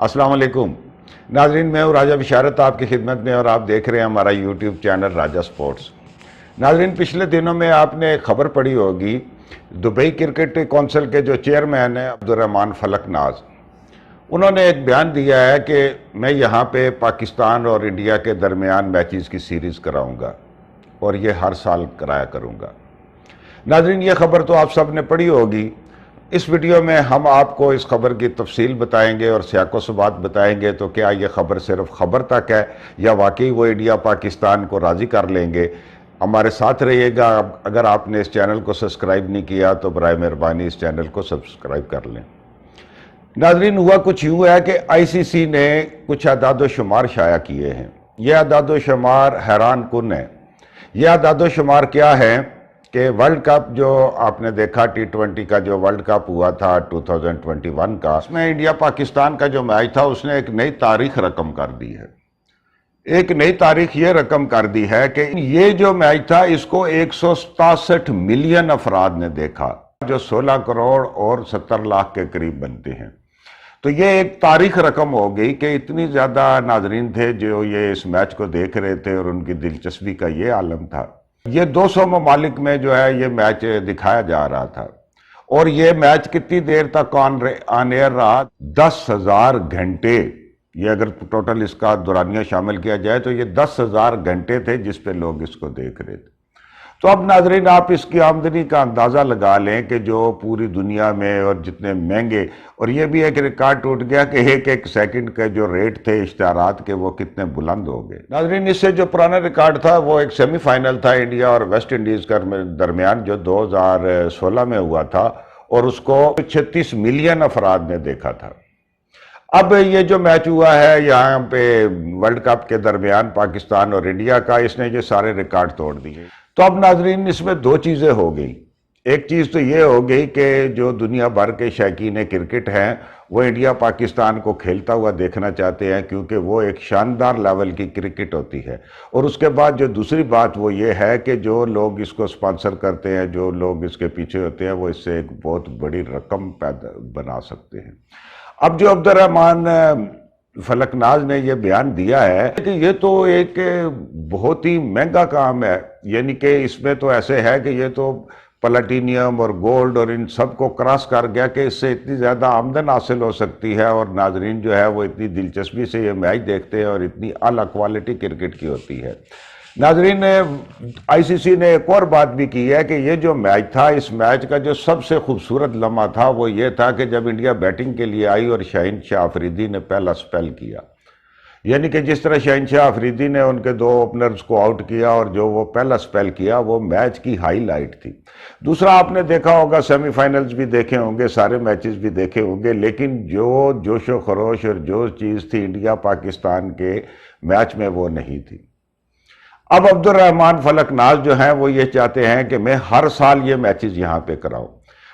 अस्सलाम वालेकुम नाजरीन, मैं हूँ राजा बिशारत आपकी खिदमत में और आप देख रहे हैं हमारा यूट्यूब चैनल राजा स्पोर्ट्स। नाजरीन, पिछले दिनों में आपने खबर पढ़ी होगी, दुबई क्रिकेट काउंसिल के जो चेयरमैन हैं अब्दुर्रहमान फलकनाज, उन्होंने एक बयान दिया है कि मैं यहाँ पे पाकिस्तान और इंडिया के दरमियान मैचेस की सीरीज़ कराऊँगा और ये हर साल कराया करूँगा। नाजरीन, ये खबर तो आप सब ने पढ़ी होगी। इस वीडियो में हम आपको इस खबर की तफसील बताएंगे और सियाको सबात बताएंगे। तो क्या ये खबर सिर्फ खबर तक है या वाकई वो इंडिया पाकिस्तान को राज़ी कर लेंगे? हमारे साथ रहिएगा। अगर आपने इस चैनल को सब्सक्राइब नहीं किया तो बराए मेहरबानी इस चैनल को सब्सक्राइब कर लें। नाजरीन, हुआ कुछ यूँ है कि आईसीसी ने कुछ अदाद शुमार शाया किए हैं। यह अदाद शुमार हैरान कुन है। यह अदाद शुमार क्या है कि वर्ल्ड कप जो आपने देखा, T20 का जो वर्ल्ड कप हुआ था 2021 का, उसमें इंडिया पाकिस्तान का जो मैच था उसने एक नई तारीख रकम कर दी है। एक नई तारीख ये रकम कर दी है कि ये जो मैच था इसको 167 मिलियन अफराद ने देखा, जो 16 करोड़ और 70 लाख के करीब बनते हैं। तो ये एक तारीख रकम हो गई कि इतनी ज़्यादा नाजरीन थे जो ये इस मैच को देख रहे थे और उनकी दिलचस्पी का ये आलम था। ये 200 ममालिक में जो है ये मैच दिखाया जा रहा था और ये मैच कितनी देर तक ऑन एयर रहा? 10,000 घंटे। ये अगर टोटल इसका दौरानिया शामिल किया जाए तो ये 10,000 घंटे थे जिस पे लोग इसको देख रहे थे। तो अब नाजरीन, आप इसकी आमदनी का अंदाज़ा लगा लें कि जो पूरी दुनिया में और जितने महंगे, और ये भी एक रिकॉर्ड टूट गया कि एक एक सेकंड के जो रेट थे इश्तारात के वो कितने बुलंद हो गए। नाजरीन, इससे जो पुराना रिकॉर्ड था वो एक सेमीफाइनल था इंडिया और वेस्ट इंडीज़ के दरमियान जो 2016 में हुआ था और उसको 36 मिलियन अफराद ने देखा था। अब ये जो मैच हुआ है यहाँ पे वर्ल्ड कप के दरमियान पाकिस्तान और इंडिया का, इसने ये सारे रिकॉर्ड तोड़ दिए। तो अब नाजरीन, इसमें दो चीज़ें हो गई। एक चीज़ तो ये हो गई कि जो दुनिया भर के शौकीन क्रिकेट हैं वो इंडिया पाकिस्तान को खेलता हुआ देखना चाहते हैं, क्योंकि वो एक शानदार लेवल की क्रिकेट होती है। और उसके बाद जो दूसरी बात वो ये है कि जो लोग इसको स्पॉन्सर करते हैं, जो लोग इसके पीछे होते हैं, वो इससे एक बहुत बड़ी रकम पैदा बना सकते हैं। अब जो अब्दुर्रहमान फलकनाज ने यह बयान दिया है कि ये तो एक बहुत ही महंगा काम है, यानी कि इसमें तो ऐसे है कि ये तो प्लेटिनियम और गोल्ड और इन सब को क्रॉस कर गया कि इससे इतनी ज़्यादा आमदन हासिल हो सकती है और नाजरीन जो है वो इतनी दिलचस्पी से ये मैच देखते हैं और इतनी आला क्वालिटी क्रिकेट की होती है। नाजरीन, आईसीसी ने एक और बात भी की है कि ये जो मैच था, इस मैच का जो सबसे खूबसूरत लम्हा था वो ये था कि जब इंडिया बैटिंग के लिए आई और शाहीन शाह अफरीदी ने पहला स्पेल किया, यानी कि जिस तरह शाहीन शाह अफरीदी ने उनके दो ओपनर्स को आउट किया और जो वो पहला स्पेल किया, वो मैच की हाईलाइट थी। दूसरा, आपने देखा होगा, सेमीफाइनल्स भी देखे होंगे, सारे मैचेस भी देखे होंगे, लेकिन जो जोशो खरोश और जो चीज़ थी इंडिया पाकिस्तान के मैच में वो नहीं थी। अब अब्दुर्रहमान फलकनाज जो हैं वो ये चाहते हैं कि मैं हर साल ये मैचेस यहाँ पे कराऊं।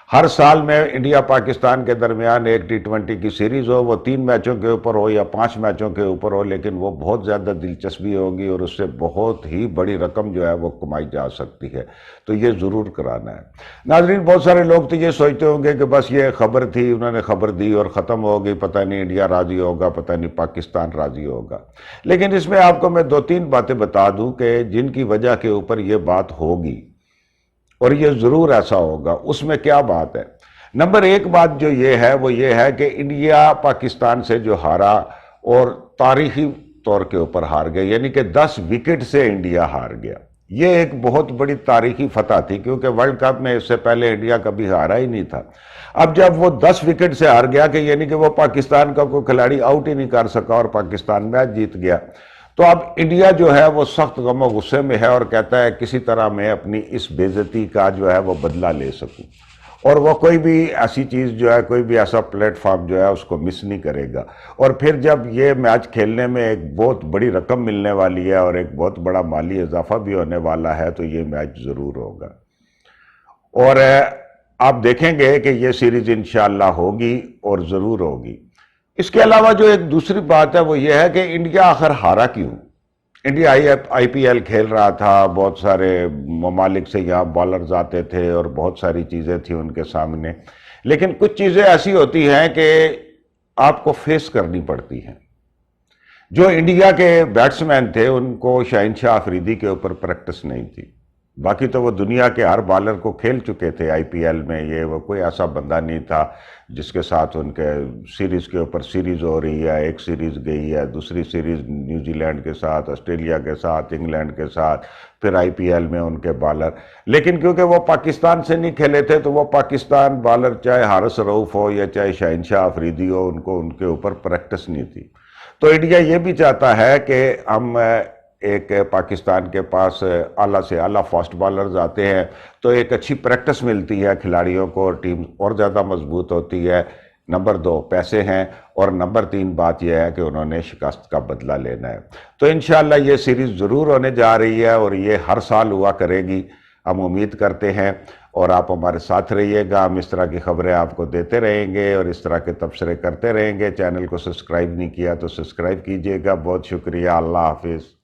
हर साल में इंडिया पाकिस्तान के दरमियान एक T20 की सीरीज़ हो, वो 3 मैचों के ऊपर हो या 5 मैचों के ऊपर हो, लेकिन वो बहुत ज़्यादा दिलचस्पी होगी और उससे बहुत ही बड़ी रकम जो है वो कमाई जा सकती है। तो ये ज़रूर कराना है। नाजरीन, बहुत सारे लोग तो ये सोचते होंगे कि बस ये खबर थी, उन्होंने खबर दी और ख़त्म हो गई, पता नहीं इंडिया राज़ी होगा, पता नहीं पाकिस्तान राज़ी होगा। लेकिन इसमें आपको मैं 2-3 बातें बता दूँ कि जिनकी वजह के ऊपर ये बात होगी और ये ज़रूर ऐसा होगा। उसमें क्या बात है? नंबर 1 बात जो ये है वो ये है कि इंडिया पाकिस्तान से जो हारा और तारीखी तौर के ऊपर हार गया, यानी कि 10 विकेट से इंडिया हार गया। ये एक बहुत बड़ी तारीखी फतह थी, क्योंकि वर्ल्ड कप में इससे पहले इंडिया कभी हारा ही नहीं था। अब जब वो 10 विकेट से हार गया कि यानी कि वो पाकिस्तान का कोई खिलाड़ी आउट ही नहीं कर सका और पाकिस्तान मैच जीत गया, तो अब इंडिया जो है वो सख्त गम और गुस्से में है और कहता है किसी तरह मैं अपनी इस बेइज्जती का जो है वो बदला ले सकूं, और वो कोई भी ऐसी चीज़ जो है, कोई भी ऐसा प्लेटफॉर्म जो है उसको मिस नहीं करेगा। और फिर जब ये मैच खेलने में एक बहुत बड़ी रकम मिलने वाली है और एक बहुत बड़ा माली इजाफा भी होने वाला है, तो ये मैच ज़रूर होगा और आप देखेंगे कि ये सीरीज़ इंशाअल्लाह होगी और ज़रूर होगी। इसके अलावा जो एक दूसरी बात है वो ये है कि इंडिया आखिर हारा क्यों? इंडिया आईपीएल खेल रहा था, बहुत सारे ममालिक से यहाँ बॉलर्स आते थे और बहुत सारी चीज़ें थी उनके सामने, लेकिन कुछ चीज़ें ऐसी होती हैं कि آپ کو فیس کرنی پڑتی ہیں۔ جو انڈیا کے بیٹسمین تھے ان کو شہنشاہ آفریدی کے اوپر پریکٹس نہیں تھی، باقی تو وہ دنیا کے ہر بالر کو کھیل چکے تھے آئی پی ایل میں، یہ وہ کوئی ایسا بندہ نہیں تھا جس کے ساتھ ان کے سیریز کے اوپر سیریز ہو رہی ہے، ایک سیریز گئی ہے، دوسری سیریز نیوزی لینڈ کے ساتھ، آسٹریلیا کے ساتھ، انگلینڈ کے ساتھ، پھر آئی پی ایل میں ان کے بالر، لیکن کیونکہ وہ پاکستان سے نہیں کھیلے تھے تو وہ پاکستان بالر چاہے حارث رؤف ہو یا چاہے شہنشاہ آفریدی ہو، ان کو ان کے اوپر پریکٹس نہیں تھی۔ تو انڈیا یہ بھی چاہتا ہے کہ ہم ایک پاکستان کے پاس اعلیٰ سے اعلیٰ فاسٹ بالرز آتے ہیں تو ایک اچھی پریکٹس ملتی ہے کھلاڑیوں کو اور ٹیم اور زیادہ مضبوط ہوتی ہے۔ نمبر 2 پیسے ہیں، اور نمبر 3 بات یہ ہے کہ انہوں نے شکست کا بدلہ لینا ہے۔ تو انشاءاللہ یہ سیریز ضرور ہونے جا رہی ہے اور یہ ہر سال ہوا کرے گی، ہم امید کرتے ہیں، اور آپ ہمارے ساتھ رہیے گا، ہم اس طرح کی خبریں آپ کو دیتے رہیں گے اور اس طرح کے تبصرے کرتے رہیں گے۔ چینل کو سبسکرائب نہیں کیا تو سبسکرائب کیجئے گا۔ بہت شکریہ، اللہ حافظ۔